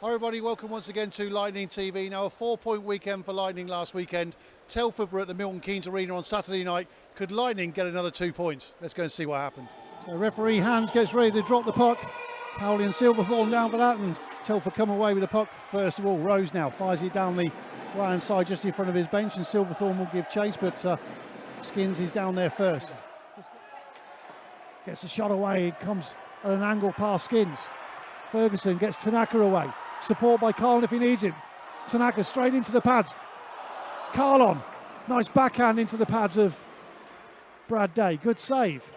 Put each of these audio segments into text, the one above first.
Hi everybody, welcome once again to Lightning TV. Now a 4-point weekend for Lightning last weekend. Telford were at the Milton Keynes Arena on Saturday night. Could Lightning get another 2 points? Let's go and see what happened. So referee Hans gets ready to drop the puck. Cowley and Silverthorne down for that, and Telford come away with the puck first of all. Rose now fires it down the right-hand side just in front of his bench, and Silverthorne will give chase, but Skins is down there first. Gets the shot away, it comes at an angle past Skins. Ferguson gets Tanaka away. Support by Carlon if he needs him. Tanaka straight into the pads. Carlon, nice backhand into the pads of Brad Day. Good save.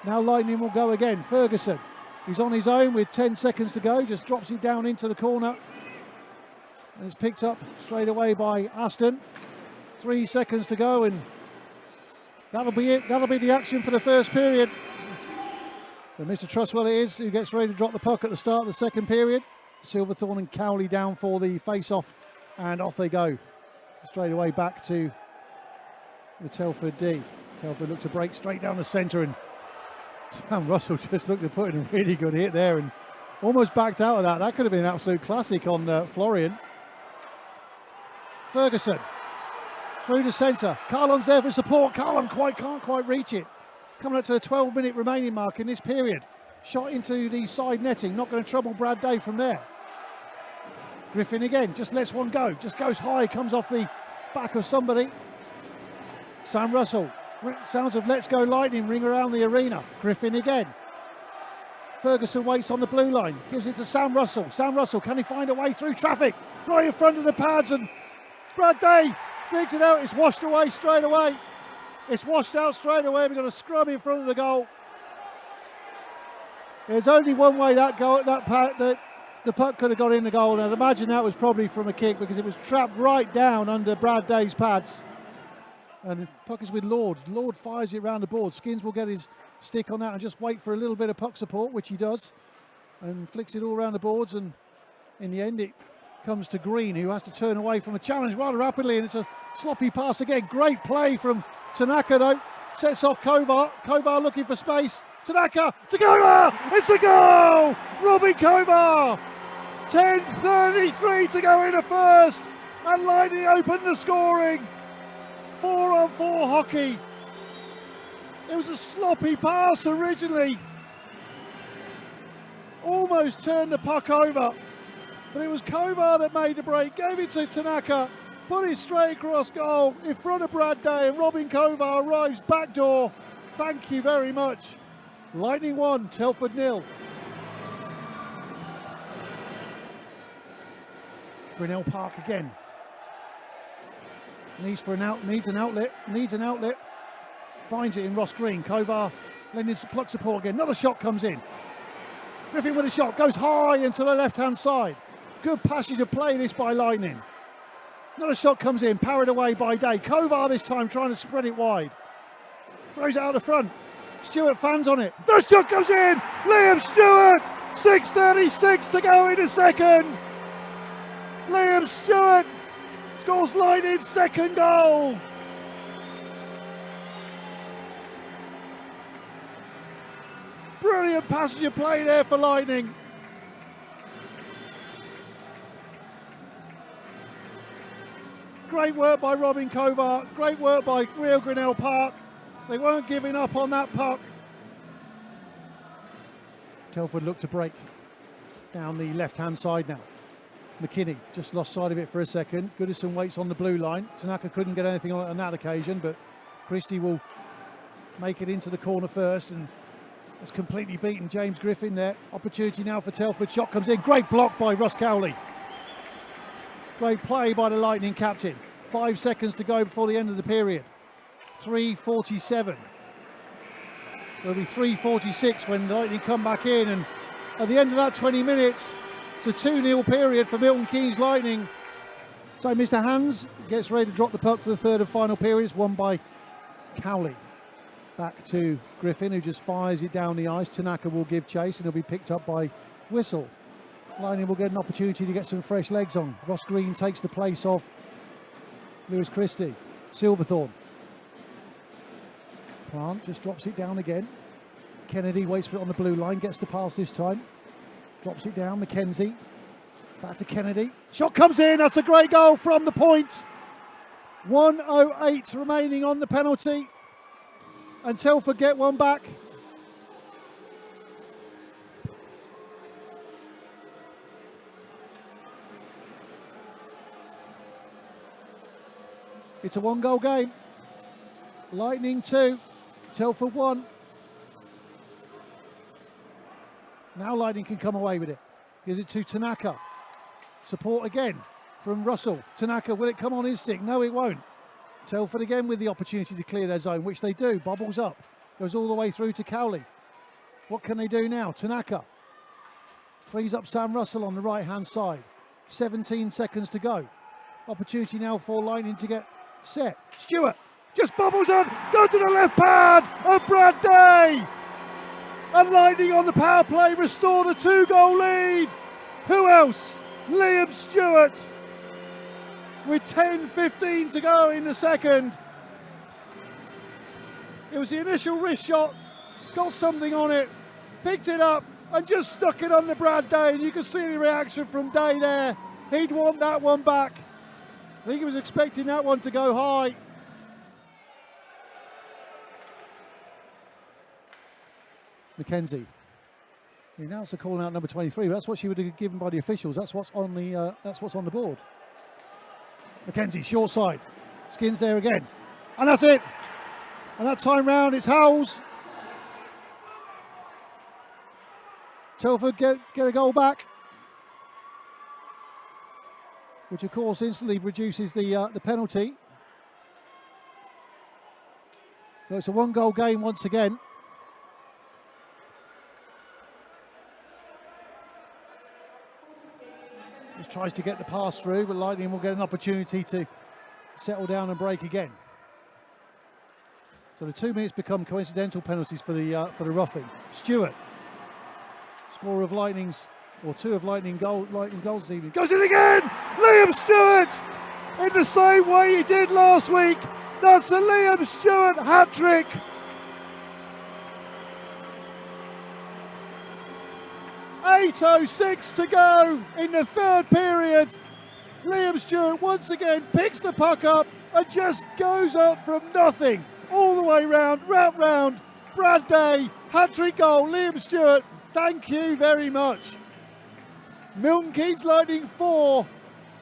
Now Lightning will go again. Ferguson, he's on his own with 10 seconds to go. Just drops it down into the corner. And it's picked up straight away by Aston. 3 seconds to go, and that'll be it. That'll be the action for the first period. But Mr. Trustwell it is who gets ready to drop the puck at the start of the second period. Silverthorne and Cowley down for the face-off, and off they go. Straight away back to the Telford D. Telford looked to break straight down the centre, and Sam Russell just looked to put in a really good hit there and almost backed out of that. That could have been an absolute classic on Florian. Ferguson through the centre. Carlon's there for support. Carlon can't quite reach it. Coming up to the 12-minute remaining mark in this period. Shot into the side netting. Not going to trouble Brad Day from there. Griffin again, just lets one go. Just goes high, comes off the back of somebody. Sam Russell. Sounds of Let's Go Lightning ring around the arena. Griffin again. Ferguson waits on the blue line. Gives it to Sam Russell. Sam Russell, can he find a way through traffic? Right in front of the pads, and Brad Day digs it out. It's washed away straight away. It's washed out straight away. We've got a scrum in front of the goal. There's only one way the puck could have got in the goal, and I'd imagine that was probably from a kick because it was trapped right down under Brad Day's pads. And the puck is with Lord. Lord fires it around the board. Skins will get his stick on that and just wait for a little bit of puck support, which he does, and flicks it all around the boards, and in the end it comes to Green, who has to turn away from a challenge rather rapidly, and it's a sloppy pass again. Great play from Tanaka though. Sets off Kovar. Kovar looking for space. Tanaka to go! It's a goal! Robin Kovar! 10:33 to go in the first, and Lightning open the scoring. 4-on-4 hockey. It was a sloppy pass originally. Almost turned the puck over, but it was Kovar that made the break. Gave it to Tanaka. Put it straight across goal in front of Brad Day, and Robin Kovar arrives backdoor. Thank you very much. Lightning 1, Telford 0. Grinnell Park again. Needs an outlet. Finds it in Ross Green. Kovar lending pluck support again. Another shot comes in. Griffin with a shot, goes high into the left-hand side. Good passage of play this by Lightning. Another shot comes in, parried away by Day. Kovar this time trying to spread it wide. Throws it out the front. Stewart fans on it. The shot goes in! Liam Stewart! 6:36 to go in the second. Liam Stewart scores Lightning's second goal. Brilliant passage of play there for Lightning. Great work by Robin Kovar. Great work by Rio Grinnell Park. They weren't giving up on that puck. Telford looked to break down the left-hand side now. McKinney just lost sight of it for a second. Goodison waits on the blue line. Tanaka couldn't get anything on it on that occasion, but Christie will make it into the corner first, and has completely beaten James Griffin there. Opportunity now for Telford. Shot comes in. Great block by Russ Cowley. Great play by the Lightning captain. 5 seconds to go before the end of the period. 3:47. It'll be 3:46 when the Lightning come back in, and at the end of that 20 minutes, it's a 2-0 period for Milton Keynes Lightning. So Mr. Hans gets ready to drop the puck for the third and final period. It's won by Cowley. Back to Griffin, who just fires it down the ice. Tanaka will give chase, and he'll be picked up by Whistle. Lightning will get an opportunity to get some fresh legs on. Ross Green takes the place of Lewis Christie. Silverthorne. Plant just drops it down again. Kennedy waits for it on the blue line, gets the pass this time. Drops it down, McKenzie. Back to Kennedy. Shot comes in. That's a great goal from the point. 1:08 remaining on the penalty. And Telford get one back. It's a one-goal game. Lightning 2, Telford 1. Now Lightning can come away with it. Gives it to Tanaka. Support again from Russell. Tanaka, will it come on instinct? No, it won't. Telford again with the opportunity to clear their zone, which they do. Bobbles up. Goes all the way through to Cowley. What can they do now? Tanaka frees up Sam Russell on the right-hand side. 17 seconds to go. Opportunity now for Lightning to get set. Stewart just bobbles on, go to the left pad of Brad Day. And Lightning on the power play restore the 2-goal lead. Who else? Liam Stewart. With 10:15 to go in the second. It was the initial wrist shot, got something on it, picked it up and just stuck it on the Brad Day. And you can see the reaction from Day there. He'd want that one back. I think he was expecting that one to go high. Mackenzie. He announced a call out number 23. That's what she would have given by the officials. That's what's on the board. Mackenzie, short side. Skins there again. And that's it. And that time round, it's Howells. Telford get a goal back, which of course instantly reduces the penalty. So it's a one-goal game once again. Just tries to get the pass through, but Lightning will get an opportunity to settle down and break again. So the 2 minutes become coincidental penalties for the roughing. Stewart, scorer of Lightning's, or 2 of Lightning goals this evening. Goes in again! Liam Stewart! In the same way he did last week. That's a Liam Stewart hat-trick. .8:06 to go in the third period. Liam Stewart once again picks the puck up and just goes up from nothing. All the way round, round. Brad Day, hat-trick goal, Liam Stewart. Thank you very much. Milton Keynes Lightning 4,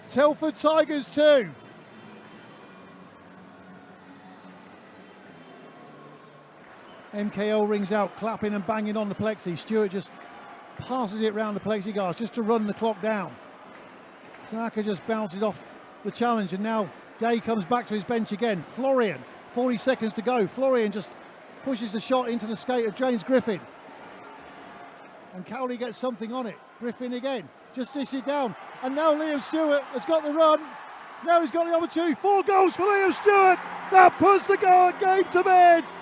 Telford Tigers 2. MKL rings out, clapping and banging on the plexi. Stewart just passes it round the plexiglass just to run the clock down. Tanaka just bounces off the challenge, and now Day comes back to his bench again. Florian, 40 seconds to go. Florian just pushes the shot into the skate of James Griffin. And Cowley gets something on it. Griffin again, just dishes it down. And now Liam Stewart has got the run. Now he's got the opportunity. 4 goals for Liam Stewart. That puts the game to bed.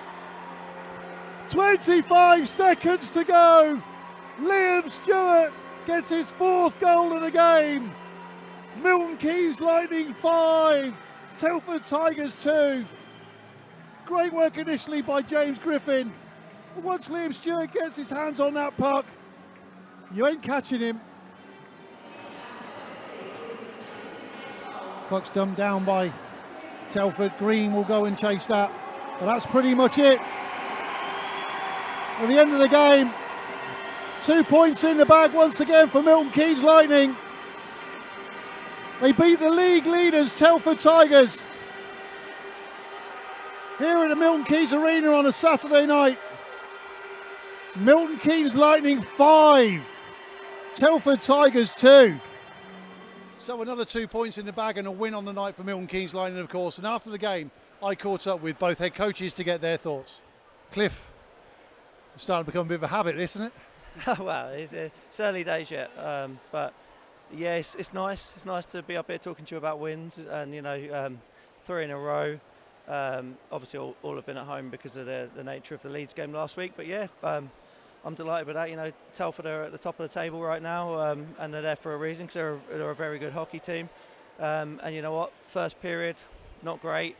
25 seconds to go. Liam Stewart gets his 4th goal of the game. Milton Keynes Lightning 5, Telford Tigers 2. Great work initially by James Griffin. But once Liam Stewart gets his hands on that puck, you ain't catching him. Puck's dumped down by Telford. Green will go and chase that. But that's pretty much it. At the end of the game, 2 points in the bag once again for Milton Keynes Lightning. They beat the league leaders, Telford Tigers, here at the Milton Keynes Arena on a Saturday night. Milton Keynes Lightning 5, Telford Tigers 2. So another 2 points in the bag and a win on the night for Milton Keynes Lightning, of course. And after the game, I caught up with both head coaches to get their thoughts. Cliff, it's starting to become a bit of a habit, isn't it? Well, it's early days yet, but yeah, it's nice. It's nice to be up here talking to you about wins, and 3 in a row. Obviously, all have been at home because of the nature of the Leeds game last week. But yeah, I'm delighted with that. Telford are at the top of the table right now, and they're there for a reason because they're a very good hockey team. And you know what? First period, not great,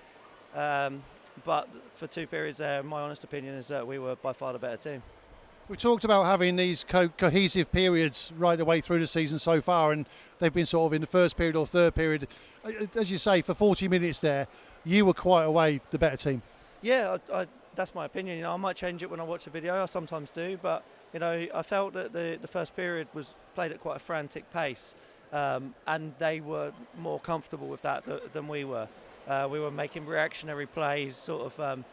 but for 2 periods there, my honest opinion is that we were by far the better team. We talked about having these cohesive periods right the way through the season so far, and they've been sort of in the first period or third period. As you say, for 40 minutes there, you were quite a way the better team. Yeah, that's my opinion. I might change it when I watch the video. I sometimes do, but I felt that the first period was played at quite a frantic pace, and they were more comfortable with that than we were. We were making reactionary plays, sort of.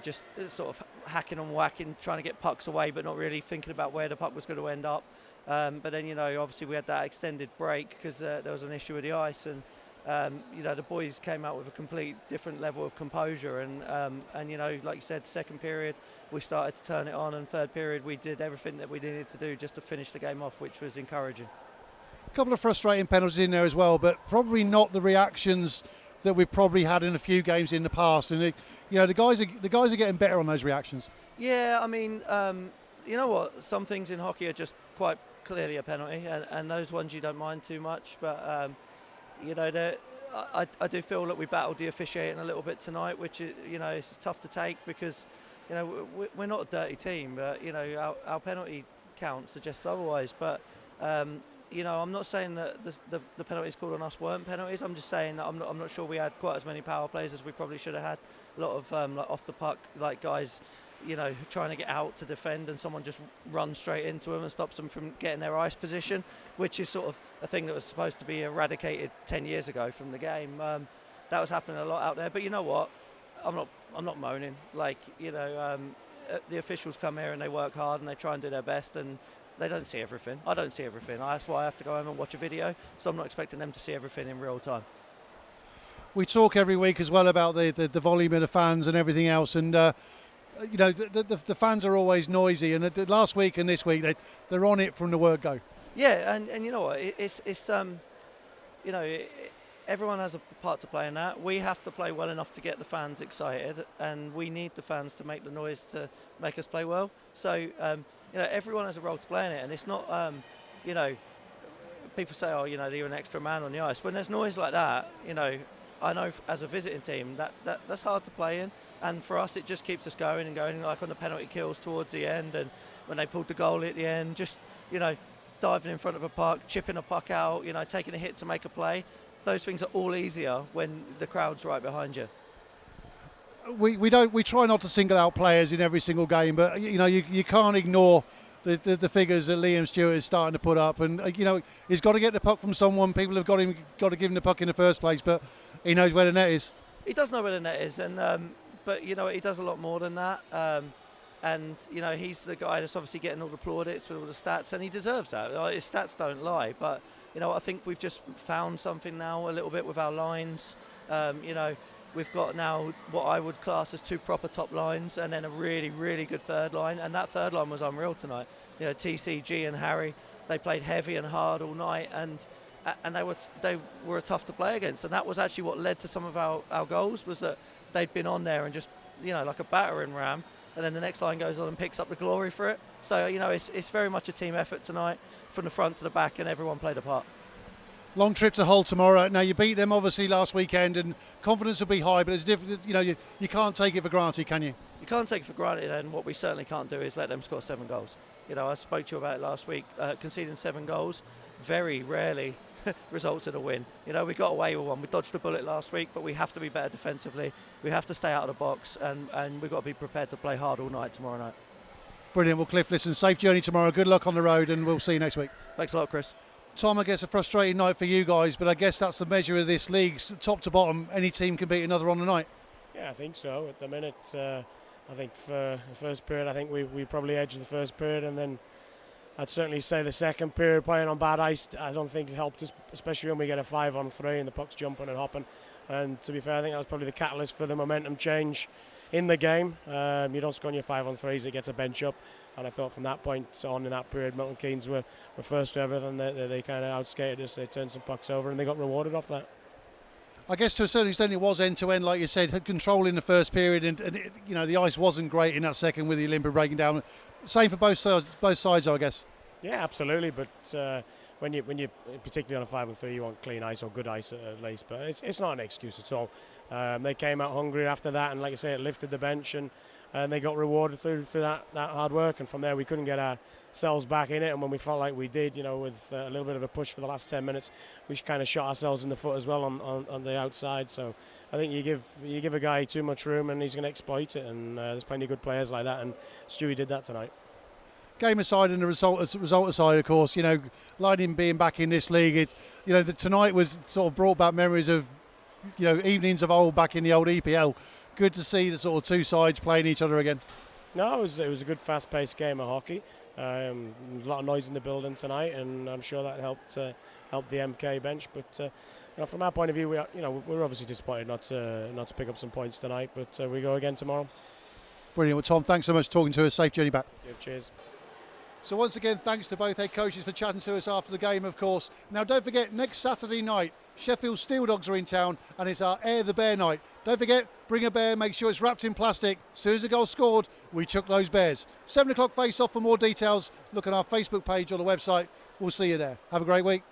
Just sort of hacking and whacking, trying to get pucks away, but not really thinking about where the puck was going to end up. But then, obviously we had that extended break because there was an issue with the ice, and the boys came out with a complete different level of composure. And like you said, second period we started to turn it on, and third period we did everything that we needed to do just to finish the game off, which was encouraging. A couple of frustrating penalties in there as well, but probably not the reactions that we've probably had in a few games in the past, and the guys are getting better on those reactions. Yeah, I mean, you know what? Some things in hockey are just quite clearly a penalty, and those ones you don't mind too much. But I do feel that we battled the officiating a little bit tonight, which is tough to take because we're not a dirty team, but our penalty count suggests otherwise. But I'm not saying that the penalties called on us weren't penalties. I'm just saying that I'm not sure we had quite as many power plays as we probably should have had. A lot of like off the puck, like guys, trying to get out to defend, and someone just runs straight into them and stops them from getting their ice position, which is sort of a thing that was supposed to be eradicated 10 years ago from the game. That was happening a lot out there. But you know what? I'm not moaning. Like the officials come here and they work hard and they try and do their best, and they don't see everything. I don't see everything. That's why I have to go home and watch a video. So I'm not expecting them to see everything in real time. We talk every week as well about the volume of the fans and everything else, and the fans are always noisy. And last week and this week they're on it from the word go. Yeah, and you know what? Everyone has a part to play in that. We have to play well enough to get the fans excited, and we need the fans to make the noise to make us play well. So everyone has a role to play in it, and it's not people say, oh, you're an extra man on the ice. When there's noise like that, I know as a visiting team that's hard to play in, and for us it just keeps us going and going, like on the penalty kills towards the end, and when they pulled the goal at the end, just diving in front of a puck, chipping a puck out, taking a hit to make a play. Those things are all easier when the crowd's right behind you. We try not to single out players in every single game, but you can't ignore the figures that Liam Stewart is starting to put up, and he's got to get the puck from someone. People have got to give him the puck in the first place, but he knows where the net is. He does know where the net is, and but he does a lot more than that. And he's the guy that's obviously getting all the plaudits with all the stats, and he deserves that. His stats don't lie, but I think we've just found something now a little bit with our lines. We've got now what I would class as two proper top lines, and then a really, really good third line. And that third line was unreal tonight. TCG and Harry, they played heavy and hard all night, and they were tough to play against. And that was actually what led to some of our goals, was that they'd been on there and just like a battering ram. And then the next line goes on and picks up the glory for it. So it's very much a team effort tonight, from the front to the back, and everyone played a part. Long trip to Hull tomorrow. Now, you beat them obviously last weekend, and confidence will be high, but it's different. You can't take it for granted, can you? You can't take it for granted, and what we certainly can't do is let them score 7 goals. I spoke to you about it last week. Conceding 7 goals very rarely results in a win. We got away with one. We dodged a bullet last week, but we have to be better defensively. We have to stay out of the box, and we've got to be prepared to play hard all night tomorrow night. Brilliant. Well, Cliff, listen, safe journey tomorrow. Good luck on the road, and we'll see you next week. Thanks a lot, Chris. Tom, I guess a frustrating night for you guys, but I guess that's the measure of this league. Top to bottom, any team can beat another on the night. Yeah, I think so. At the minute, I think for the first period, I think we probably edged the first period, and then I'd certainly say the second period, playing on bad ice, I don't think it helped us, especially when we get a 5-on-3 and the puck's jumping and hopping. And to be fair, I think that was probably the catalyst for the momentum change in the game. You don't score on your 5-on-3s, it gets a bench up. And I thought from that point on in that period, Milton Keynes were first to everything. They kind of outskated us. They turned some pucks over and they got rewarded off that. I guess to a certain extent it was end-to-end, like you said, had control in the first period, and the ice wasn't great in that second with the Olympia breaking down. Same for both sides, I guess. Yeah, absolutely. But when you particularly on a 5-on-3, you want clean ice or good ice at least. But it's not an excuse at all. They came out hungry after that, and like I say, it lifted the bench. And and they got rewarded through that hard work. And from there, we couldn't get ourselves back in it. And when we felt like we did, with a little bit of a push for the last 10 minutes, we kind of shot ourselves in the foot as well on the outside. So I think you give a guy too much room, and he's going to exploit it. And there's plenty of good players like that, and Stewie did that tonight. Game aside and the result aside, of course, Lightning being back in this league, tonight was sort of brought back memories of, evenings of old back in the old EPL. Good to see the sort of two sides playing each other again. No, it was a good fast-paced game of hockey. There was a lot of noise in the building tonight, and I'm sure that helped the MK bench. But from our point of view, we're obviously disappointed not to pick up some points tonight. But we go again tomorrow. Brilliant. Well, Tom, thanks so much for talking to us. Safe journey back. Yeah, cheers. So once again, thanks to both head coaches for chatting to us after the game, of course. Now, don't forget, next Saturday night, Sheffield Steel Dogs are in town, and it's our Air the Bear night. Don't forget, bring a bear, make sure it's wrapped in plastic. As soon as the goal scored, we chuck those bears. 7 o'clock face-off. For more details, look at our Facebook page or the website. We'll see you there. Have a great week.